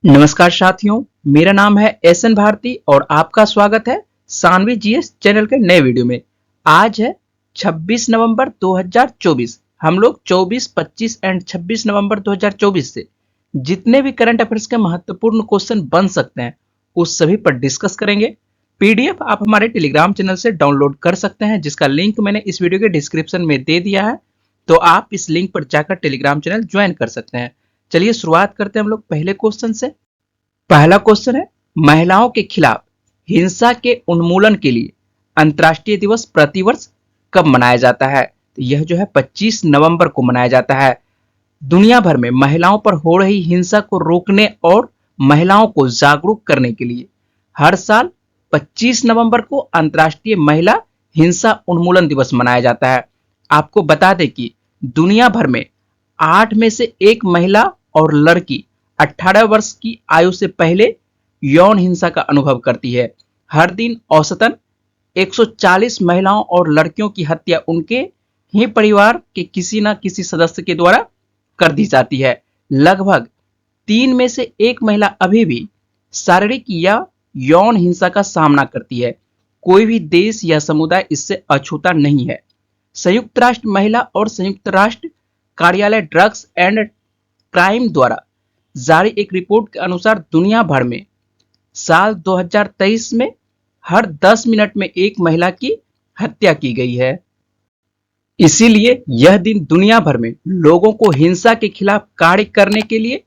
नमस्कार साथियों, मेरा नाम है एसएन भारती और आपका स्वागत है सानवी जीएस चैनल के नए वीडियो में। आज है 26 नवंबर 2024। हम लोग 24, 25 एंड 26 नवंबर 2024 से जितने भी करंट अफेयर्स के महत्वपूर्ण क्वेश्चन बन सकते हैं उस सभी पर डिस्कस करेंगे। पीडीएफ आप हमारे टेलीग्राम चैनल से डाउनलोड कर सकते हैं, जिसका लिंक मैंने इस वीडियो के डिस्क्रिप्शन में दे दिया है, तो आप इस लिंक पर जाकर टेलीग्राम चैनल ज्वाइन कर सकते हैं। चलिए शुरुआत करते हैं हम लोग पहले क्वेश्चन से। पहला क्वेश्चन है, महिलाओं के खिलाफ हिंसा के उन्मूलन के लिए अंतर्राष्ट्रीय दिवस प्रतिवर्ष कब मनाया जाता है? तो यह जो है 25 नवंबर को मनाया जाता है। दुनिया भर में महिलाओं पर हो रही हिंसा को रोकने और महिलाओं को जागरूक करने के लिए हर साल 25 नवंबर को अंतर्राष्ट्रीय महिला हिंसा उन्मूलन दिवस मनाया जाता है। आपको बता दें कि दुनिया भर में 8 में से 1 महिला और लड़की 18 वर्ष की आयु से पहले यौन हिंसा का अनुभव करती है। हर दिन औसतन 140 महिलाओं और लड़कियों की हत्या उनके ही परिवार के किसी न किसी सदस्य के द्वारा कर दी जाती है। लगभग 3 में से 1 महिला अभी भी शारीरिक या यौन हिंसा का सामना करती है। कोई भी देश या समुदाय इससे अछूता नहीं है। संयुक्त राष्ट्र महिला और संयुक्त राष्ट्र कार्यालय ड्रग्स एंड क्राइम द्वारा जारी एक रिपोर्ट के अनुसार दुनिया भर में साल 2023 में हर 10 मिनट में 1 महिला की हत्या की गई है। इसीलिए यह दिन दुनिया भर में लोगों को हिंसा के खिलाफ कार्य करने के लिए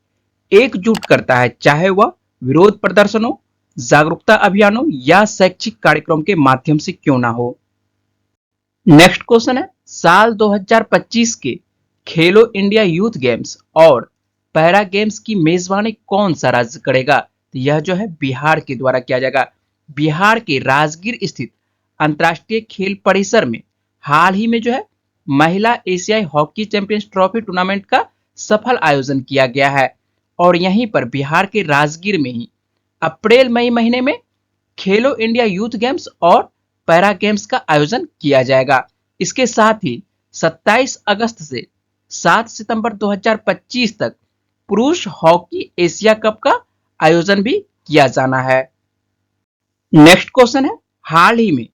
एकजुट करता है, चाहे वह विरोध प्रदर्शनों, जागरूकता अभियानों या शैक्षिक कार्यक्रम के माध्यम से क्यों ना हो। नेक्स्ट क्वेश्चन है, साल 2025 के खेलो इंडिया यूथ गेम्स और पैरा गेम्स की मेजबानी कौन सा राज्य करेगा? तो यह जो है बिहार के द्वारा किया जाएगा। बिहार के राजगीर स्थित अंतर्राष्ट्रीय खेल परिसर में हाल ही में जो है महिला एशियाई हॉकी चैंपियंस ट्रॉफी टूर्नामेंट का सफल आयोजन किया गया है और यहीं पर बिहार के राजगीर में ही अप्रैल मई महीने में खेलो इंडिया यूथ गेम्स और पैरा गेम्स का आयोजन किया जाएगा। इसके साथ ही 27 अगस्त से 7 सितंबर 2025 तक पुरुष हॉकी एशिया कप का आयोजन भी किया जाना है। नेक्स्ट क्वेश्चन है, हाल ही में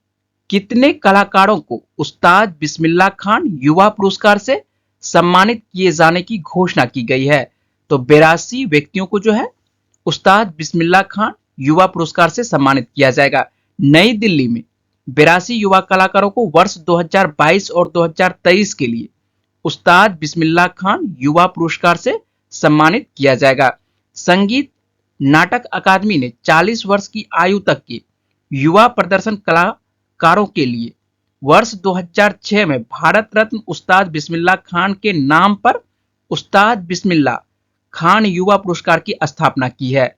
कितने कलाकारों को उस्ताद बिस्मिल्लाह खान युवा पुरस्कार से सम्मानित किए जाने की घोषणा की गई है? तो 82 व्यक्तियों को जो है उस्ताद बिस्मिल्लाह खान युवा पुरस्कार से सम्मानित किया जाएगा। नई दिल्ली में 82 युवा कलाकारों को वर्ष 2022 और 2023 के लिए उस्ताद बिस्मिल्लाह खान युवा पुरस्कार से सम्मानित किया जाएगा। संगीत नाटक अकादमी ने 40 वर्ष की आयु तक के युवा प्रदर्शन कलाकारों के लिए वर्ष 2006 में भारत रत्न उस्ताद बिस्मिल्लाह खान के नाम पर उस्ताद बिस्मिल्लाह खान युवा पुरस्कार की स्थापना की है।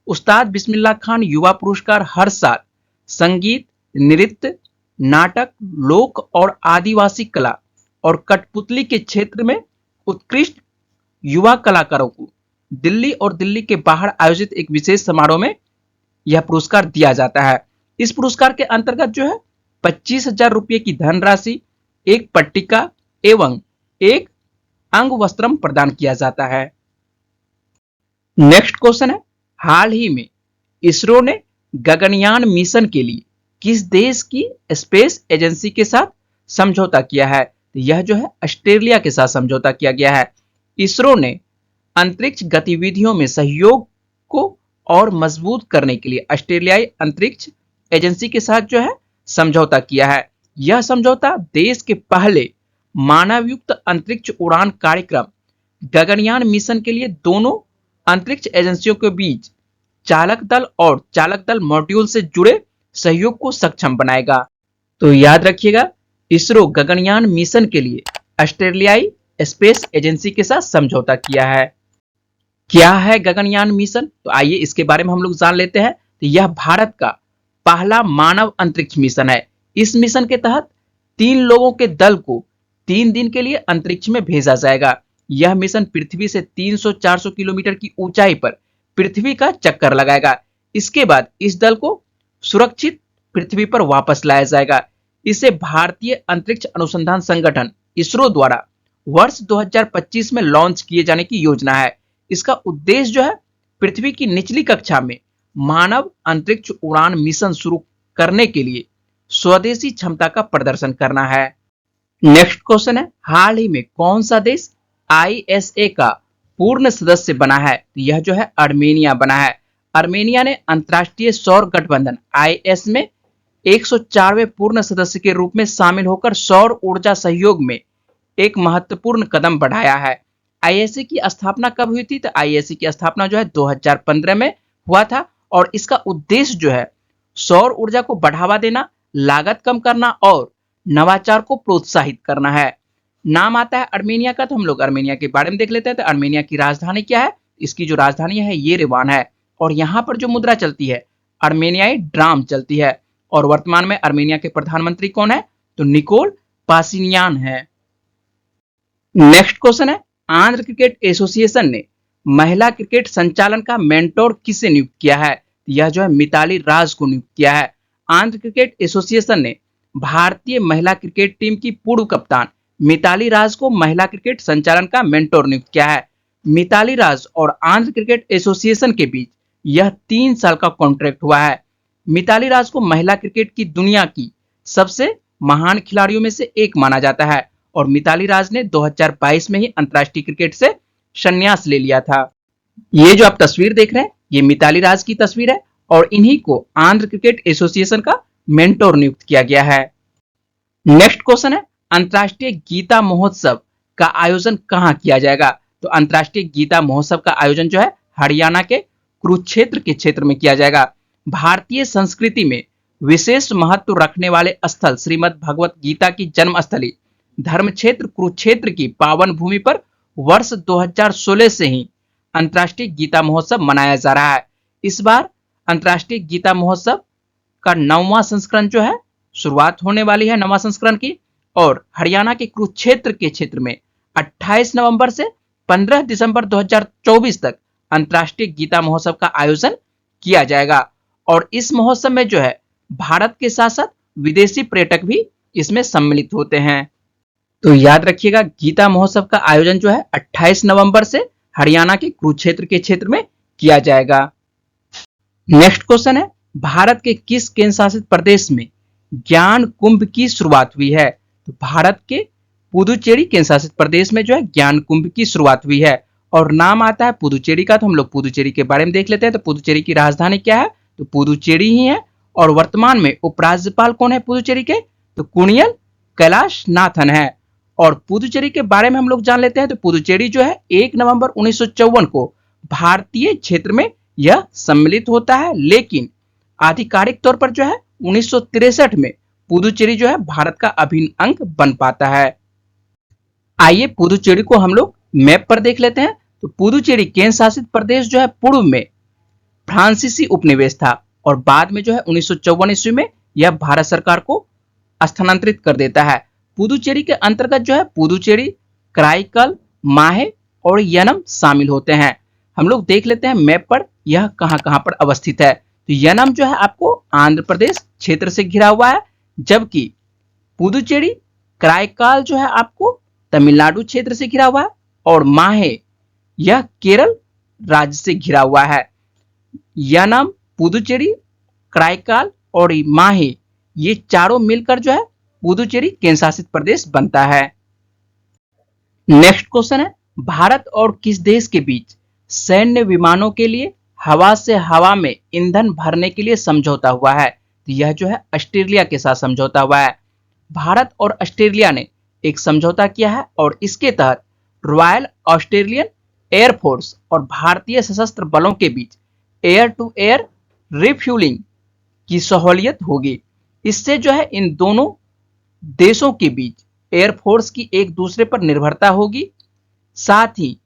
उस्ताद बिस्मिल्लाह खान युवा पुरस्कार हर साल संगीत, नृत्य, नाटक, लोक और आदिवासी कला और कठपुतली के क्षेत्र में उत्कृष्ट युवा कलाकारों को दिल्ली और दिल्ली के बाहर आयोजित एक विशेष समारोह में यह पुरस्कार दिया जाता है। इस पुरस्कार के अंतर्गत जो है 25,000 रुपये की धनराशि, एक पट्टिका एवं एक अंग वस्त्रम प्रदान किया जाता है। नेक्स्ट क्वेश्चन है, हाल ही में इसरो ने गगनयान मिशन के लिए किस देश की स्पेस एजेंसी के साथ समझौता किया है? तो यह जो है ऑस्ट्रेलिया के साथ समझौता किया गया है। इसरो ने अंतरिक्ष गतिविधियों में सहयोग को और मजबूत करने के लिए ऑस्ट्रेलियाई अंतरिक्ष एजेंसी के साथ जो है समझौता किया है। यह समझौता देश के पहले मानवयुक्त अंतरिक्ष उड़ान कार्यक्रम गगनयान मिशन के लिए दोनों अंतरिक्ष एजेंसियों के बीच चालक दल और चालक दल मॉड्यूल से जुड़े सहयोग को सक्षम बनाएगा। तो याद रखिएगा, इसरो गगनयान मिशन के लिए ऑस्ट्रेलियाई स्पेस एजेंसी के साथ समझौता किया है। क्या है गगनयान मिशन? तो आइए इसके बारे में हम लोग जान लेते हैं। तो यह भारत का पहला मानव अंतरिक्ष मिशन है। इस मिशन के तहत 3 लोगों के दल को 3 दिन के लिए अंतरिक्ष में भेजा जाएगा। यह मिशन पृथ्वी से 300-400 किलोमीटर की ऊंचाई पर पृथ्वी का चक्कर लगाएगा। इसके बाद इस दल को सुरक्षित पृथ्वी पर वापस लाया जाएगा। इसे भारतीय अंतरिक्ष अनुसंधान संगठन इसरो द्वारा वर्ष 2025 में लॉन्च किए जाने की योजना है। इसका उद्देश्य जो है पृथ्वी की निचली कक्षा में मानव अंतरिक्ष उड़ान मिशन शुरू करने के लिए स्वदेशी क्षमता का प्रदर्शन करना है। नेक्स्ट क्वेश्चन है, हाल ही में कौन सा देश आईएसए का पूर्ण सदस्य बना है? तो यह जो है अर्मेनिया बना है। अर्मेनिया ने अंतर्राष्ट्रीय सौर गठबंधन आईएस में 104वें पूर्ण सदस्य के रूप में शामिल होकर सौर ऊर्जा सहयोग में एक महत्वपूर्ण कदम बढ़ाया है। आईएसए की स्थापना कब हुई थी? तो आईएसए की स्थापना जो है 2015 में हुआ था और इसका उद्देश्य जो है सौर ऊर्जा को बढ़ावा देना, लागत कम करना और नवाचार को प्रोत्साहित करना है। नाम आता है अर्मेनिया का, तो हम लोग अर्मेनिया के बारे में देख लेते हैं। तो अर्मेनिया की राजधानी क्या है? इसकी जो राजधानी है येरेवान है और यहाँ पर जो मुद्रा चलती है अर्मेनियाई ड्राम चलती है। और वर्तमान में अर्मेनिया के प्रधानमंत्री कौन है? तो निकोल पाशिनियान है। नेक्स्ट क्वेश्चन है, आंध्र क्रिकेट एसोसिएशन ने महिला क्रिकेट संचालन का मेंटोर किसे नियुक्त किया है? यह जो है मिताली राज को नियुक्त किया है। आंध्र क्रिकेट एसोसिएशन ने भारतीय महिला क्रिकेट टीम की पूर्व कप्तान मिताली राज को महिला क्रिकेट संचालन का मेंटोर नियुक्त किया है। मिताली राज और आंध्र क्रिकेट एसोसिएशन के बीच यह 3 साल का कॉन्ट्रैक्ट हुआ है। मिताली राज को महिला क्रिकेट की दुनिया की सबसे महान खिलाड़ियों में से एक माना जाता है और मिताली राज ने 2022 में ही अंतर्राष्ट्रीय क्रिकेट से संन्यास ले लिया था। ये जो आप तस्वीर देख रहे हैं ये मिताली राज की तस्वीर है और इन्हीं को आंध्र क्रिकेट एसोसिएशन का मेंटोर नियुक्त किया गया है। नेक्स्ट क्वेश्चन है, अंतर्राष्ट्रीय गीता महोत्सव का आयोजन कहां किया जाएगा? तो अंतर्राष्ट्रीय गीता महोत्सव का आयोजन जो है हरियाणा के कुरुक्षेत्र के क्षेत्र में किया जाएगा। भारतीय संस्कृति में विशेष महत्व रखने वाले स्थल श्रीमद् भगवत गीता की जन्मस्थली धर्म क्षेत्र कुरुक्षेत्र की पावन भूमि पर वर्ष 2016 से ही अंतर्राष्ट्रीय गीता महोत्सव मनाया जा रहा है। इस बार अंतर्राष्ट्रीय गीता महोत्सव का 9वां संस्करण जो है शुरुआत होने वाली है 9वां संस्करण की और हरियाणा के कुरुक्षेत्र के क्षेत्र में 28 नवंबर से 15 दिसंबर 2024 तक अंतर्राष्ट्रीय गीता महोत्सव का आयोजन किया जाएगा और इस महोत्सव में जो है भारत के साथ साथ विदेशी पर्यटक भी इसमें सम्मिलित होते हैं। तो याद रखिएगा गीता महोत्सव का आयोजन जो है 28 नवंबर से हरियाणा के कुरुक्षेत्र के क्षेत्र में किया जाएगा। नेक्स्ट क्वेश्चन है, भारत के किस केंद्र शासित प्रदेश में ज्ञान कुंभ की शुरुआत हुई है? तो भारत के पुदुचेरी केंद्र शासित प्रदेश में जो है ज्ञान कुंभ की शुरुआत हुई है और नाम आता है पुदुचेरी का। तो हम लोग पुदुचेरी के बारे में देख लेते हैं। तो पुदुचेरी की राजधानी क्या है? तो पुदुचेरी ही है और वर्तमान में उपराज्यपाल कौन है पुदुचेरी के? तो कुणियल कैलाश नाथन है। और पुदुचेरी के बारे में हम लोग जान लेते हैं। तो पुदुचेरी जो है 1 नवंबर 1954 को भारतीय क्षेत्र में यह सम्मिलित होता है, लेकिन आधिकारिक तौर पर जो है 1963 में पुदुचेरी जो है भारत का अभिन्न अंग बन पाता है। आइए पुदुचेरी को हम लोग मैप पर देख लेते हैं। तो पुदुचेरी केंद्र शासित प्रदेश जो है पूर्व में फ्रांसीसी उपनिवेश था और बाद में जो है 1954 ईस्वी में यह भारत सरकार को स्थानांतरित कर देता है। पुदुचेरी के अंतर्गत जो है पुदुचेरी, कराईकल, माहे और यनम शामिल होते हैं। हम लोग देख लेते हैं मैप पर यह कहां कहां पर अवस्थित है। तो यनम जो है आपको आंध्र प्रदेश क्षेत्र से घिरा हुआ है, जबकि पुदुचेरी, कराईकाल जो है आपको तमिलनाडु क्षेत्र से घिरा हुआ है और माहे यह केरल राज्य से घिरा हुआ है। यनम, पुदुचेरी, कराईकाल और माहे ये चारों मिलकर जो है पुदुचेरी केंद्र शासित प्रदेश बनता है। नेक्स्ट क्वेश्चन है, भारत और किस देश के बीच सैन्य विमानों के लिए हवा से हवा में ईंधन भरने के लिए समझौता हुआ है? तो यह जो है ऑस्ट्रेलिया के साथ समझौता हुआ है। भारत और ऑस्ट्रेलिया ने एक समझौता किया है और इसके तहत रॉयल ऑस्ट्रेलियन एयरफोर्स और भारतीय सशस्त्र बलों के बीच एयर टू एयर रिफ्यूलिंग की सहूलियत होगी। इससे जो है इन दोनों देशों के बीच एयरफोर्स की एक दूसरे पर निर्भरता होगी, साथ ही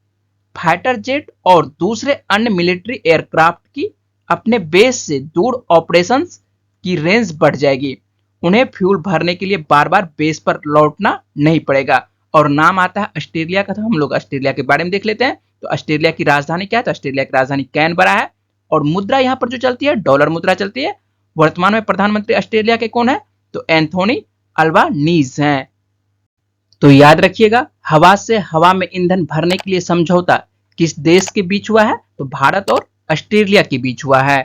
फाइटर जेट और दूसरे अन्य मिलिट्री एयरक्राफ्ट की अपने बेस से दूर ऑपरेशंस की रेंज बढ़ जाएगी। उन्हें फ्यूल भरने के लिए बार बार बेस पर लौटना नहीं पड़ेगा। और नाम आता है ऑस्ट्रेलिया का। तो हम लोग ऑस्ट्रेलिया के बारे में देख लेते हैं। तो ऑस्ट्रेलिया की राजधानी क्या है? तो ऑस्ट्रेलिया की राजधानी कैनबरा है और मुद्रा यहाँ पर जो चलती है डॉलर मुद्रा चलती है। वर्तमान में प्रधानमंत्री ऑस्ट्रेलिया के कौन है? तो एंथोनी अल्बानीज हैं। तो याद रखिएगा हवा से हवा में ईंधन भरने के लिए समझौता किस देश के बीच हुआ है? तो भारत और ऑस्ट्रेलिया के बीच हुआ है।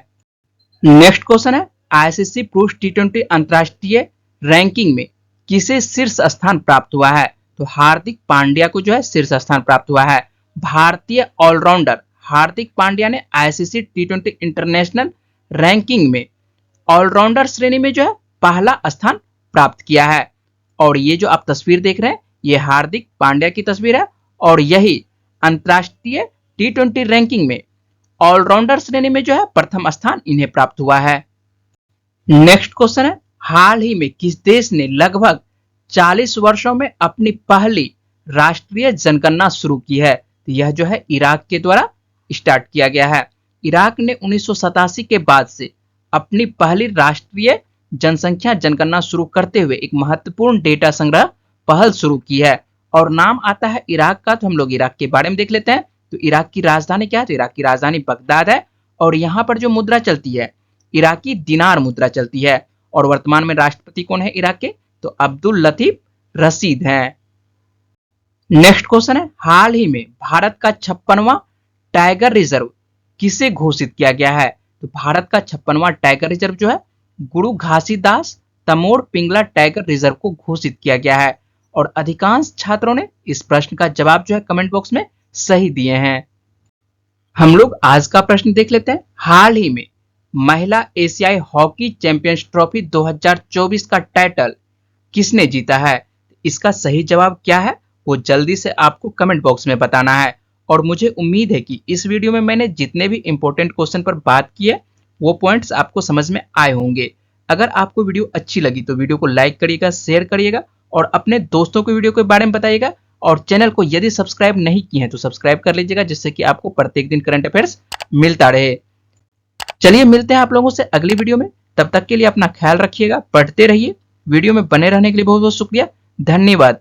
नेक्स्ट क्वेश्चन है, आईसीसी पुरुष टी20 अंतरराष्ट्रीय रैंकिंग में किसे शीर्ष स्थान प्राप्त हुआ है? तो हार्दिक पांड्या को जो है शीर्ष स्थान प्राप्त हुआ है। भारतीय ऑलराउंडर हार्दिक पांड्या ने आईसीसी टी20 इंटरनेशनल रैंकिंग में ऑलराउंडर श्रेणी में जो है पहला स्थान प्राप्त किया है। और ये जो आप तस्वीर देख रहे हैं ये हार्दिक पांड्या की तस्वीर है और यही अंतरराष्ट्रीय टी20 रैंकिंग में ऑलराउंडर श्रेणी में जो है प्रथम स्थान इन्हें प्राप्त हुआ है। नेक्स्ट क्वेश्चन है, हाल ही में किस देश ने लगभग 40 वर्षों में अपनी पहली राष्ट्रीय जनगणना शुरू की है? तो यह जो है इराक के द्वारा स्टार्ट किया गया है। इराक ने 1987 के बाद से अपनी पहली राष्ट्रीय जनसंख्या जनगणना शुरू करते हुए एक महत्वपूर्ण डेटा संग्रह पहल शुरू की है और नाम आता है इराक का। तो हम लोग इराक के बारे में देख लेते हैं। तो इराक की राजधानी क्या है? तो इराक की राजधानी बगदाद है और यहाँ पर जो मुद्रा चलती है इराकी दिनार मुद्रा चलती है। और वर्तमान में राष्ट्रपति कौन है इराक के? तो अब्दुल लतीफ रशीद हैं। नेक्स्ट क्वेश्चन है, हाल ही में भारत का 56वां टाइगर रिजर्व किसे घोषित किया गया है? तो भारत का 56वां टाइगर रिजर्व जो है गुरु घासीदास तमोड़ पिंगला टाइगर रिजर्व को घोषित किया गया है। और अधिकांश छात्रों ने इस प्रश्न का जवाब जो है कमेंट बॉक्स में सही दिए हैं। हम लोग आज का प्रश्न देख लेते हैं। हाल ही में महिला एशियाई हॉकी चैंपियंस ट्रॉफी 2024 का टाइटल किसने जीता है? इसका सही जवाब क्या है वो जल्दी से आपको कमेंट बॉक्स में बताना है। और मुझे उम्मीद है कि इस वीडियो में मैंने जितने भी इंपॉर्टेंट क्वेश्चन पर बात की है वो पॉइंट्स आपको समझ में आए होंगे। अगर आपको वीडियो अच्छी लगी तो वीडियो को लाइक करिएगा, शेयर करिएगा और अपने दोस्तों को वीडियो के बारे में बताइएगा। और चैनल को यदि सब्सक्राइब नहीं किए हैं तो सब्सक्राइब कर लीजिएगा जिससे कि आपको प्रत्येक दिन करंट अफेयर्स मिलता रहे। चलिए मिलते हैं आप लोगों से अगली वीडियो में। तब तक के लिए अपना ख्याल रखिएगा, पढ़ते रहिए। वीडियो में बने रहने के लिए बहुत बहुत शुक्रिया, धन्यवाद।